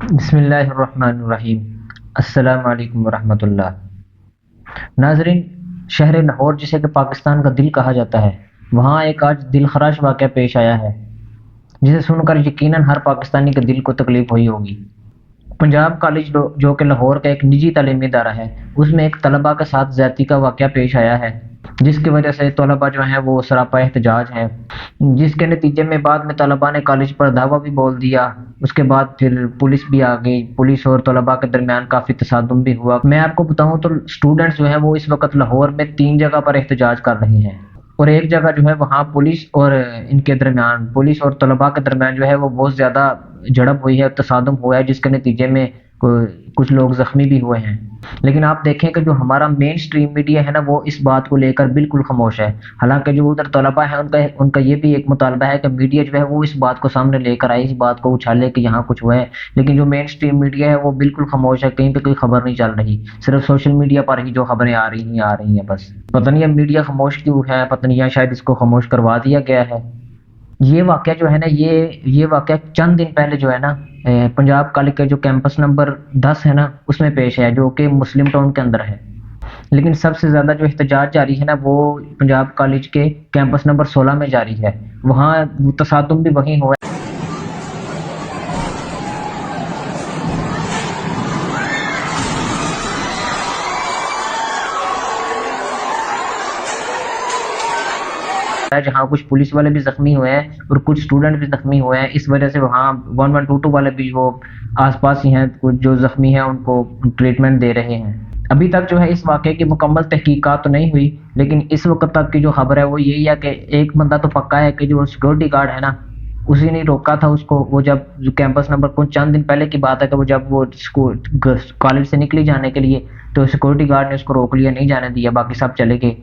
بسم اللہ الرحمن الرحیم۔ السلام علیکم ورحمۃ اللہ۔ ناظرین، شہر لاہور جسے کہ پاکستان کا دل کہا جاتا ہے، وہاں ایک آج دل خراش واقعہ پیش آیا ہے جسے سن کر یقیناً ہر پاکستانی کے دل کو تکلیف ہوئی ہوگی۔ پنجاب کالج جو کہ لاہور کا ایک نجی تعلیمی ادارہ ہے، اس میں ایک طلباء کے ساتھ زیادتی کا واقعہ پیش آیا ہے، جس کی وجہ سے طلباء جو ہیں وہ سراپا احتجاج ہیں، جس کے نتیجے میں بعد میں طلباء نے کالج پر دعویٰ بھی بول دیا۔ اس کے بعد پھر پولیس بھی آ گئی، پولیس اور طلباء کے درمیان کافی تصادم بھی ہوا۔ میں آپ کو بتاؤں تو اسٹوڈنٹس جو ہیں وہ اس وقت لاہور میں 3 جگہ پر احتجاج کر رہے ہیں، اور ایک جگہ جو ہے وہاں پولیس اور طلباء کے درمیان جو ہے وہ بہت زیادہ جھڑپ ہوئی ہے، تصادم ہوا ہے، جس کے نتیجے میں کچھ لوگ زخمی بھی ہوئے ہیں۔ لیکن آپ دیکھیں کہ جو ہمارا مین سٹریم میڈیا ہے نا، وہ اس بات کو لے کر بالکل خاموش ہے۔ حالانکہ جو ادھر طلباء ہیں ان کا یہ بھی ایک مطالبہ ہے کہ میڈیا جو ہے وہ اس بات کو سامنے لے کر آئے، اس بات کو اچھالے کہ یہاں کچھ ہوا ہے۔ لیکن جو مین سٹریم میڈیا ہے وہ بالکل خاموش ہے، کہیں پہ کوئی خبر نہیں چل رہی، صرف سوشل میڈیا پر ہی جو خبریں آ رہی ہیں بس۔ پتہ نہیں اب میڈیا خاموش کیوں ہے، پتہ نہیں، یا شاید اس کو خاموش کروا دیا گیا ہے۔ یہ واقعہ جو ہے نا، یہ واقعہ چند دن پہلے جو ہے نا، پنجاب کالج کے جو کیمپس نمبر 10 ہے نا، اس میں پیش ہے، جو کہ مسلم ٹاؤن کے اندر ہے۔ لیکن سب سے زیادہ جو احتجاج جاری ہے نا، وہ پنجاب کالج کے کیمپس نمبر 16 میں جاری ہے۔ وہاں تصادم بھی وہیں ہوا ہے، جہاں کچھ پولیس والے بھی زخمی ہوئے ہیں اور کچھ اسٹوڈنٹ بھی زخمی ہوئے ہیں۔ اس وجہ سے وہاں 1122 والے بھی وہ آس پاس ہی ہیں، کچھ جو زخمی ہیں ان کو ٹریٹمنٹ دے رہے ہیں۔ ابھی تک جو ہے اس واقعے کی مکمل تحقیقات تو نہیں ہوئی، لیکن اس وقت تک کی جو خبر ہے وہ یہی ہے کہ ایک بندہ تو پکا ہے کہ جو سیکورٹی گارڈ ہے نا، اسی نے روکا تھا اس کو۔ وہ جب کیمپس نمبر کچھ چند دن پہلے کی بات ہے کہ وہ جب وہ کالج سے نکلی جانے کے لیے، تو سیکورٹی گارڈ نے اس کو روک لیا، نہیں جانے دیا، باقی سب چلے گئے۔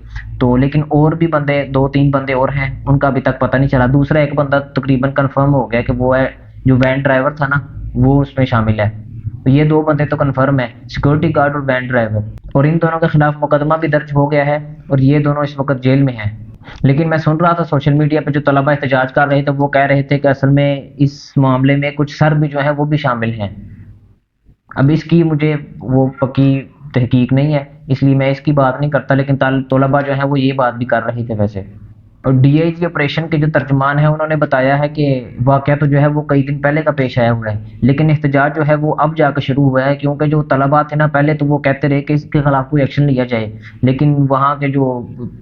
تو لیکن اور بھی بندے 2-3 بندے اور ہیں، ان کا ابھی تک پتہ نہیں چلا۔ دوسرا ایک بندہ تقریباً کنفرم ہو گیا کہ وہ ہے جو وین ڈرائیور تھا نا، وہ اس میں شامل ہے۔ تو یہ 2 بندے تو کنفرم ہے، سیکورٹی گارڈ اور وین ڈرائیور، اور ان دونوں کے خلاف مقدمہ بھی درج ہو گیا ہے، اور یہ دونوں اس وقت جیل میں ہیں۔ لیکن میں سن رہا تھا سوشل میڈیا پہ جو طلباء احتجاج کر رہے تھے، وہ کہہ رہے تھے کہ اصل میں اس معاملے میں کچھ سر بھی جو ہیں وہ بھی شامل ہیں۔ اب اس کی مجھے وہ پکی تحقیق نہیں ہے، اس لیے میں اس کی بات نہیں کرتا، لیکن طلباء جو ہیں وہ یہ بات بھی کر رہے تھے ویسے۔ اور ڈی آئی جی آپریشن کے جو ترجمان ہیں، انہوں نے بتایا ہے کہ واقعہ تو جو ہے وہ کئی دن پہلے کا پیش آیا ہوا ہے، لیکن احتجاج جو ہے وہ اب جا کے شروع ہوا ہے، کیونکہ جو طلباء تھے نا، پہلے تو وہ کہتے رہے کہ اس کے خلاف کوئی ایکشن لیا جائے، لیکن وہاں کے جو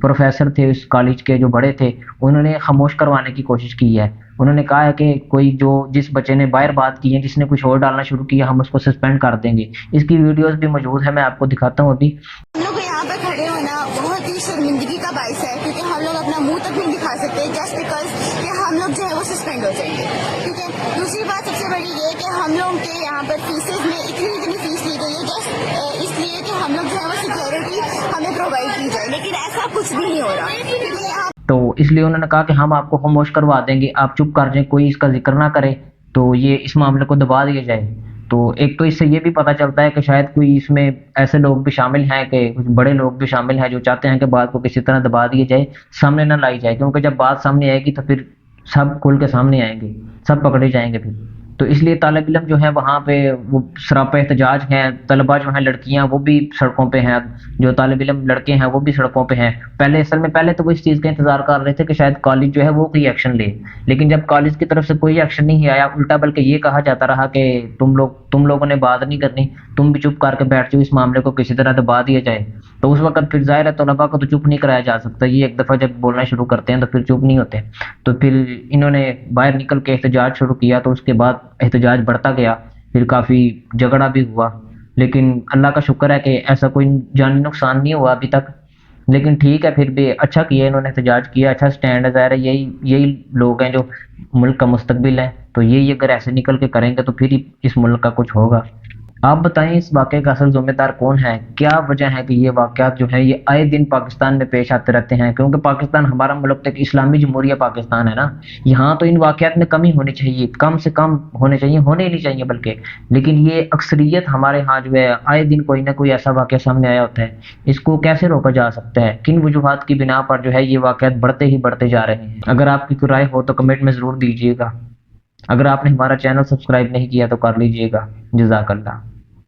پروفیسر تھے اس کالج کے، جو بڑے تھے، انہوں نے خاموش کروانے کی کوشش کی ہے۔ انہوں نے کہا ہے کہ کوئی جس بچے نے باہر بات کی ہے، جس نے کچھ اور ڈالنا شروع کیا، ہم اس کو سسپینڈ کر دیں گے۔ اس کی ویڈیوز بھی موجود ہے، میں آپ کو دکھاتا ہوں ابھی۔ ہم لوگ یہاں پہ کھڑے ہونا بہت ہی شرمندگی کا باعث ہے، کیونکہ ہم لوگ اپنا منہ تک نہیں دکھا سکتے جسٹ بیکاز کہ ہم لوگ جو ہے وہ سسپینڈ ہو جائیں گے، ٹھیک ہے۔ دوسری بات سب سے بڑی یہ کہ ہم لوگ کے یہاں پر فیسز میں اتنی فیس لی گئی ہے جسٹ اس لیے کہ ہم لوگ جو ہے وہ سیکورٹی ہمیں پرووائڈ کی جائے، لیکن ایسا کچھ بھی نہیں ہو رہا، کیونکہ یہاں تو اس لیے انہوں نے کہا کہ ہم آپ کو خاموش کروا دیں گے، آپ چپ کر جائیں، کوئی اس کا ذکر نہ کرے، تو یہ اس معاملے کو دبا دیا جائے۔ تو ایک تو اس سے یہ بھی پتہ چلتا ہے کہ شاید کوئی اس میں ایسے لوگ بھی شامل ہیں، کہ کچھ بڑے لوگ بھی شامل ہیں جو چاہتے ہیں کہ بات کو کسی طرح دبا دیا جائے، سامنے نہ لائی جائے، کیونکہ جب بات سامنے آئے گی تو پھر سب کھل کے سامنے آئیں گے، سب پکڑے جائیں گے پھر۔ تو اس لیے طالب علم جو ہیں وہاں پہ وہ سراپا احتجاج ہیں، طلباء جو ہیں، لڑکیاں وہ بھی سڑکوں پہ ہیں، جو طالب علم لڑکے ہیں وہ بھی سڑکوں پہ ہیں۔ پہلے تو وہ اس چیز کا انتظار کر رہے تھے کہ شاید کالج جو ہے وہ کوئی ایکشن لے، لیکن جب کالج کی طرف سے کوئی ایکشن نہیں آیا، الٹا بلکہ یہ کہا جاتا رہا کہ تم لوگوں نے بات نہیں کرنی، تم بھی چپ کر کے بیٹھ جاؤ، اس معاملے کو کسی طرح دبا دیا جائے۔ تو اس وقت پھر ظاہر ہے طلباء کو تو چپ نہیں کرایا جا سکتا، یہ ایک دفعہ جب بولنا شروع کرتے ہیں تو پھر چپ نہیں ہوتے۔ تو پھر انہوں نے باہر نکل کے احتجاج شروع کیا، تو اس کے بعد احتجاج بڑھتا گیا، پھر کافی جھگڑا بھی ہوا، لیکن اللہ کا شکر ہے کہ ایسا کوئی جانی نقصان نہیں ہوا ابھی تک۔ لیکن ٹھیک ہے، پھر بھی اچھا کیا انہوں نے، احتجاج کیا، اچھا سٹینڈ ہے، ظاہر ہے یہی لوگ ہیں جو ملک کا مستقبل ہے، تو یہی اگر ایسے نکل کے کریں گے تو پھر ہی اس ملک کا کچھ ہوگا۔ آپ بتائیں اس واقعے کا اصل ذمہ دار کون ہے؟ کیا وجہ ہے کہ یہ واقعات جو ہیں یہ آئے دن پاکستان میں پیش آتے رہتے ہیں؟ کیونکہ پاکستان ہمارا ملک ایک اسلامی جمہوریہ پاکستان ہے نا، یہاں تو ان واقعات میں کمی ہونی چاہیے، کم سے کم ہونے چاہیے، ہونے ہی نہیں چاہیے بلکہ، لیکن یہ اکثریت ہمارے ہاں جو ہے آئے دن کوئی نہ کوئی ایسا واقعہ سامنے آیا ہوتا ہے۔ اس کو کیسے روکا جا سکتا ہے؟ کن وجوہات کی بنا پر جو ہے یہ واقعات بڑھتے ہی بڑھتے جا رہے ہیں؟ اگر آپ کی کوئی رائے ہو تو کمنٹ میں ضرور دیجیے گا۔ اگر آپ نے ہمارا چینل سبسکرائب نہیں کیا تو کر لیجئے گا. جزاک اللہ.